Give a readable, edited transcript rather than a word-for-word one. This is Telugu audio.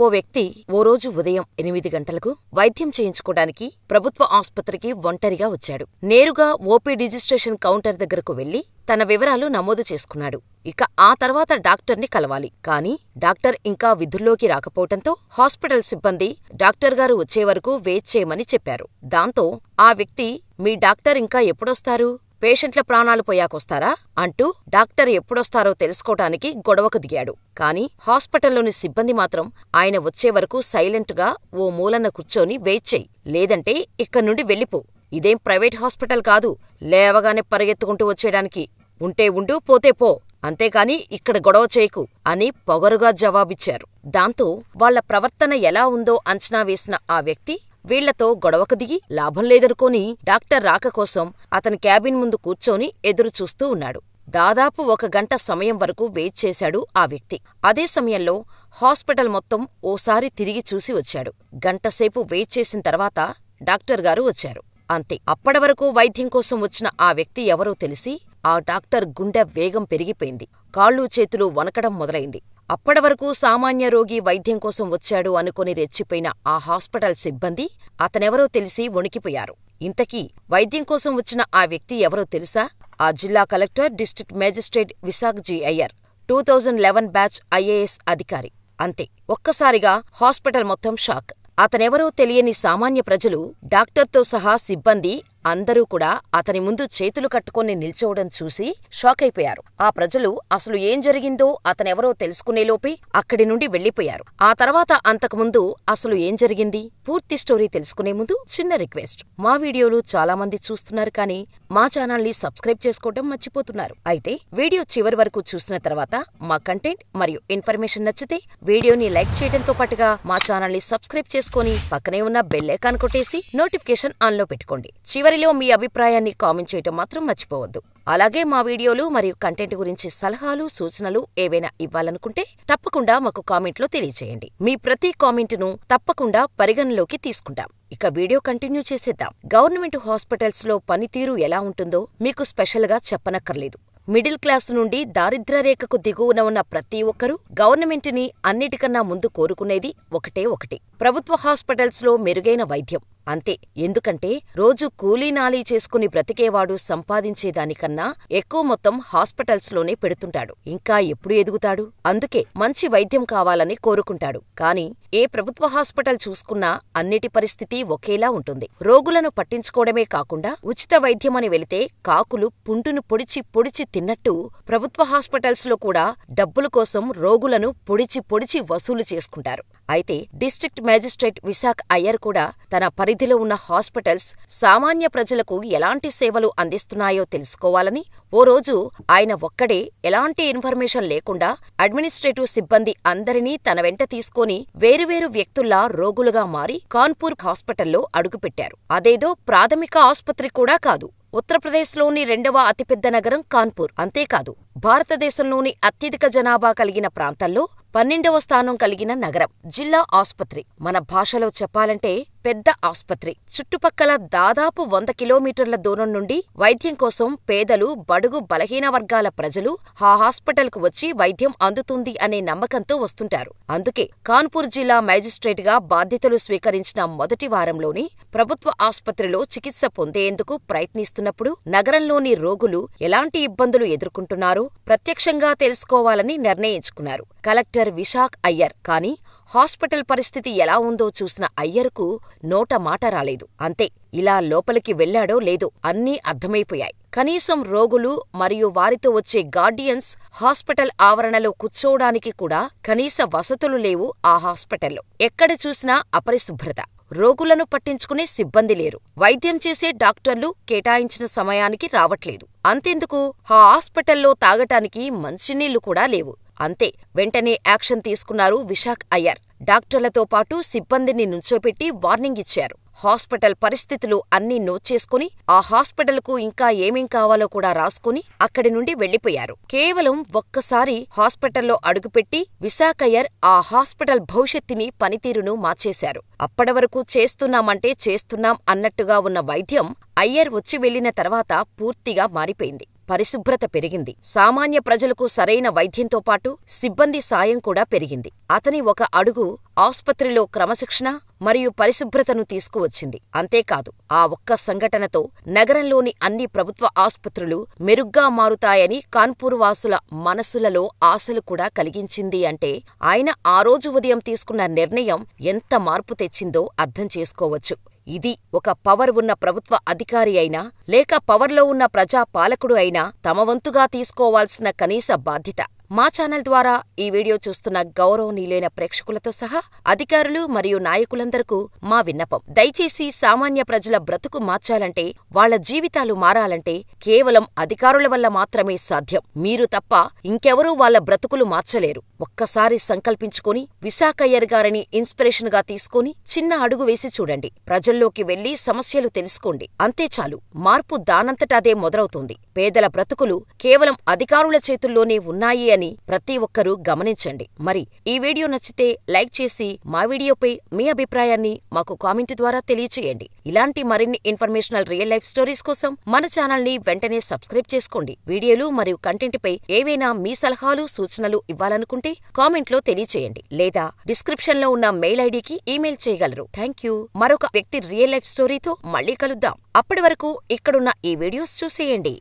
ఓ వ్యక్తి ఓ రోజు ఉదయం 8 గంటలకు వైద్యం చేయించుకోడానికి ప్రభుత్వ ఆస్పత్రికి ఒంటరిగా వచ్చాడు. నేరుగా ఓపీ రిజిస్ట్రేషన్ కౌంటర్ దగ్గరకు వెళ్లి తన వివరాలు నమోదు చేసుకున్నాడు. ఇక ఆ తర్వాత డాక్టర్ని కలవాలి. కానీ డాక్టర్ ఇంకా విధుల్లోకి రాకపోవటంతో హాస్పిటల్ సిబ్బంది డాక్టర్గారు వచ్చేవరకు వెయిట్ చేయమని చెప్పారు. దాంతో ఆ వ్యక్తి, మీ డాక్టర్ ఇంకా ఎప్పుడొస్తారు? పేషెంట్ల ప్రాణాలు పోయాకొస్తారా? అంటూ డాక్టర్ ఎప్పుడొస్తారో తెలుసుకోటానికి గొడవకు దిగాడు. కాని హాస్పిటల్లోని సిబ్బంది మాత్రం ఆయన వచ్చేవరకు సైలెంటుగా ఓ మూలన కూర్చొని వెయిట్ చెయ్, లేదంటే ఇక్కడ్నుండి వెళ్ళిపో. ఇదేం ప్రైవేట్ హాస్పిటల్ కాదు, లేవగానే పరిగెత్తుకుంటూ వచ్చేయడానికి. ఉంటే ఉండు, పోతే పో, అంతేకాని ఇక్కడ గొడవ చేయకు అని పొగరుగా జవాబిచ్చారు. దాంతో వాళ్ల ప్రవర్తన ఎలా ఉందో అంచనా వేసిన ఆ వ్యక్తి వీళ్లతో గొడవకు దిగి లాభం లేదనుకోని డాక్టర్ రాక కోసం అతని క్యాబిన్ ముందు కూర్చొని ఎదురుచూస్తూ ఉన్నాడు. దాదాపు 1 గంట సమయం వరకు వెయిట్ చేశాడు ఆ వ్యక్తి. అదే సమయంలో హాస్పిటల్ మొత్తం ఓసారి తిరిగి చూసి వచ్చాడు. గంటసేపు వెయిట్ చేసిన తర్వాత డాక్టర్గారు వచ్చారు. అంతే. అప్పటివరకు వైద్యం కోసం వచ్చిన ఆ వ్యక్తి ఎవరో తెలిసి ఆ డాక్టర్ గుండె వేగం పెరిగిపోయింది. కాళ్ళూ చేతులు వణకడం మొదలైంది. అప్పటివరకు సామాన్య రోగి వైద్యం కోసం వచ్చాడు అనుకుని రెచ్చిపోయిన ఆ హాస్పిటల్ సిబ్బంది అతనెవరో తెలిసి వణికిపోయారు. ఇంతకీ వైద్యం కోసం వచ్చిన ఆ వ్యక్తి ఎవరో తెలుసా? ఆ జిల్లా collector, district magistrate Vishakh G. Iyer, 2011 batch IAS అధికారి. అంతే. ఒక్కసారిగా హాస్పిటల్ మొత్తం షాక్. అతనెవరో తెలియని సామాన్య ప్రజలు, డాక్టర్తో సహా సిబ్బంది అందరూ కూడా అతని ముందు చేతులు కట్టుకొని నిల్చోవడం చూసి షాకైపోయారు. ఆ ప్రజలు అసలు ఏం జరిగిందో అతనెవరో తెలుసుకునేలోపే అక్కడి నుండి వెళ్లిపోయారు. ఆ తర్వాత అంతకుముందు అసలు ఏం జరిగింది? పూర్తి స్టోరీ తెలుసుకునే ముందు చిన్న రిక్వెస్ట్. మా వీడియోలు చాలా మంది చూస్తున్నారు కానీ మా ఛానల్ని సబ్స్క్రైబ్ చేసుకోవడం మర్చిపోతున్నారు. అయితే వీడియో చివరి వరకు చూసిన తర్వాత మా కంటెంట్ మరియు ఇన్ఫర్మేషన్ నచ్చితే వీడియోని లైక్ చేయడంతో పాటుగా మా ఛానల్ని సబ్స్క్రైబ్ చేసుకుని పక్కనే ఉన్న బెల్ ఐకాన్ కొట్టేసి నోటిఫికేషన్ ఆన్లో పెట్టుకోండి. చివరిలో మీ అభిప్రాయాన్ని కామెంట్ చేయటం మాత్రం మర్చిపోవద్దు. అలాగే మా వీడియోలు మరియు కంటెంట్ గురించి సలహాలు, సూచనలు ఏవైనా ఇవ్వాలనుకుంటే తప్పకుండా మాకు కామెంట్లో తెలియచేయండి. మీ ప్రతి కామెంటును తప్పకుండా పరిగణలోకి తీసుకుంటాం. ఇక వీడియో కంటిన్యూ చేసేద్దాం. గవర్నమెంట్ హాస్పిటల్స్ లో పనితీరు ఎలా ఉంటుందో మీకు స్పెషల్గా చెప్పనక్కర్లేదు. మిడిల్ క్లాసు నుండి దారిద్ర్యరేఖకు దిగువన ఉన్న ప్రతి ఒక్కరూ గవర్నమెంటుని అన్నిటికన్నా ముందు కోరుకునేది ఒకటి, ప్రభుత్వ హాస్పిటల్స్ లో మెరుగైన వైద్యం. అంతే. ఎందుకంటే రోజు కూలీనాలీ చేసుకుని బ్రతికేవాడు సంపాదించేదానికన్నా ఎక్కువ మొత్తం హాస్పిటల్స్లోనే పెడుతుంటాడు. ఇంకా ఎప్పుడు ఎదుగుతాడు? అందుకే మంచి వైద్యం కావాలని కోరుకుంటాడు. కాని ఏ ప్రభుత్వ హాస్పిటల్ చూసుకున్నా అన్నిటి పరిస్థితి ఒకేలా ఉంటుంది. రోగులను పట్టించుకోవడమే కాకుండా ఉచిత వైద్యమని వెళితే కాకులు పుండును పొడిచి తిన్నట్టు ప్రభుత్వ హాస్పిటల్స్ లో కూడా డబ్బుల కోసం రోగులను పొడిచి వసూలు చేసుకుంటారు. అయితే డిస్ట్రిక్ట్ మేజిస్ట్రేట్ విశాఖ్ అయ్యర్ కూడా తన పరిధిలో ఉన్న హాస్పిటల్స్ సామాన్య ప్రజలకు ఎలాంటి సేవలు అందిస్తున్నాయో తెలుసుకోవాలని ఓ రోజు ఆయన ఒక్కడే ఎలాంటి ఇన్ఫర్మేషన్ లేకుండా అడ్మినిస్ట్రేటివ్ సిబ్బంది అందరినీ తన వెంట తీసుకొని వేరువేరు వ్యక్తుల్లా రోగులుగా మారి కాన్పూర్ హాస్పిటల్లో అడుగుపెట్టారు. అదేదో ప్రాథమిక ఆస్పత్రి కూడా కాదు. ఉత్తరప్రదేశ్లోని 2వ అతిపెద్ద నగరం కాన్పూర్. అంతేకాదు, భారతదేశంలోని అత్యధిక జనాభా కలిగిన ప్రాంతంలో 12వ స్థానం కలిగిన నగరం. జిల్లా ఆస్పత్రి. మన భాషలో చెప్పాలంటే పెద్ద ఆస్పత్రి. చుట్టుపక్కల దాదాపు 100 కిలోమీటర్ల దూరం నుండి వైద్యం కోసం పేదలు, బడుగు బలహీన వర్గాల ప్రజలు ఆ హాస్పిటల్కు వచ్చి వైద్యం అందుతుంది అనే నమ్మకంతో వస్తుంటారు. అందుకే కాన్పూర్ జిల్లా మేజిస్ట్రేట్ గా బాధ్యతలు స్వీకరించిన మొదటి వారంలోనే ప్రభుత్వ ఆస్పత్రిలో చికిత్స పొందేందుకు ప్రయత్నిస్తున్నప్పుడు నగరంలోని రోగులు ఎలాంటి ఇబ్బందులు ఎదుర్కొంటున్నారో ప్రత్యక్షంగా తెలుసుకోవాలని నిర్ణయించుకున్నారు కలెక్టర్ విశాఖ్ అయ్యర్. కానీ హాస్పిటల్ పరిస్థితి ఎలా ఉందో చూసిన అయ్యర్కు నోట మాట రాలేదు. అంతే. ఇలా లోపలికి వెళ్లాడో లేదో అన్నీ అర్థమైపోయాయి. కనీసం రోగులు మరియు వారితో వచ్చే గార్డియన్స్ హాస్పిటల్ ఆవరణలో కూర్చోవడానికి కూడా కనీస వసతులు లేవు ఆ హాస్పిటల్లో. ఎక్కడ చూసినా అపరిశుభ్రత. రోగులను పట్టించుకునే సిబ్బంది లేరు. వైద్యం చేసే డాక్టర్లు కేటాయించిన సమయానికి రావట్లేదు. అంతెందుకు, ఆ హాస్పిటల్లో తాగటానికి మంచినీళ్లు కూడా లేవు. అంతే. వెంటనే యాక్షన్ తీసుకున్నారు విశాఖ్ అయ్యర్. డాక్టర్లతో పాటు సిబ్బందిని నుంచోపెట్టి వార్నింగ్ ఇచ్చారు. హాస్పిటల్ పరిస్థితులు అన్నీ నోట్ చేసుకుని ఆ హాస్పిటల్కు ఇంకా ఏమేం కావాలో కూడా రాసుకుని అక్కడి నుండి వెళ్లిపోయారు. కేవలం ఒక్కసారి హాస్పిటల్లో అడుగుపెట్టి విశాఖ్ అయ్యర్ ఆ హాస్పిటల్ భవిష్యత్తుని, పనితీరును మార్చేశారు. అప్పటివరకు చేస్తున్నామంటే చేస్తున్నాం అన్నట్టుగా ఉన్న వైద్యం అయ్యర్ వచ్చి వెళ్లిన తర్వాత పూర్తిగా మారిపోయింది. పరిశుభ్రత పెరిగింది. సామాన్య ప్రజలకు సరైన వైద్యంతో పాటు సిబ్బంది సాయం కూడా పెరిగింది. అతని ఒక అడుగు ఆస్పత్రిలో క్రమశిక్షణ మరియు పరిశుభ్రతను తీసుకువచ్చింది. అంతేకాదు, ఆ ఒక్క సంఘటనతో నగరంలోని అన్ని ప్రభుత్వ ఆస్పత్రులు మెరుగ్గా మారుతాయని కాన్పూర్ వాసుల మనసులలో ఆశలు కూడా కలిగించింది. అంటే ఆయన ఆ రోజు ఉదయం తీసుకున్న నిర్ణయం ఎంత మార్పు తెచ్చిందో అర్థం చేసుకోవచ్చు. ఇది ఒక పవర్ ఉన్న ప్రభుత్వ అధికారి అయినా, లేక పవర్లో ఉన్న ప్రజా పాలకుడు అయినా తమ వంతుగా తీసుకోవాల్సిన కనీస బాధ్యత. మా ఛానల్ ద్వారా ఈ వీడియో చూస్తున్న గౌరవనీయులైన ప్రేక్షకులతో సహా అధికారులు మరియు నాయకులందరకు మా విన్నపం. దయచేసి సామాన్య ప్రజల బ్రతుకు మార్చాలంటే, వాళ్ల జీవితాలు మారాలంటే కేవలం అధికారుల వల్ల మాత్రమే సాధ్యం. మీరు తప్ప ఇంకెవరూ వాళ్ల బ్రతుకులు మార్చలేరు. ఒక్కసారి సంకల్పించుకొని విశాఖయ్యర్ గారిని ఇన్స్పిరేషన్ గా తీసుకొని చిన్న అడుగు వేసి చూడండి. ప్రజల్లోకి వెళ్లి సమస్యలు తెలుసుకోండి. అంతే చాలు, మార్పు దానంతటదే మొదలవుతుంది. పేదల బ్రతుకులు కేవలం అధికారుల చేతుల్లోనే ఉన్నాయి అని ప్రతి ఒక్కరూ గమనించండి. మరి ఈ వీడియో నచ్చితే లైక్ చేసి మా వీడియోపై మీ అభిప్రాయాన్ని మాకు కామెంట్ ద్వారా తెలియచేయండి. ఇలాంటి మరిన్ని ఇన్ఫర్మేషనల్ రియల్ లైఫ్ స్టోరీస్ కోసం మన ఛానల్ ని వెంటనే సబ్స్క్రైబ్ చేసుకోండి. వీడియోలు మరియు కంటెంట్ పై ఏవైనా మీ సలహాలు సూచనలు ఇవ్వాలనుకుంటే కామెంట్లో తెలియచేయండి, లేదా డిస్క్రిప్షన్ లో ఉన్న మెయిల్ ఐడికి ఈమెయిల్ చేయగలరు. Thank you. మరొక వ్యక్తి రియల్ లైఫ్ స్టోరీతో మళ్ళీ కలుద్దాం. అప్పటి వరకు ఇక్కడున్న ఈ వీడియోస్ చూసేయండి.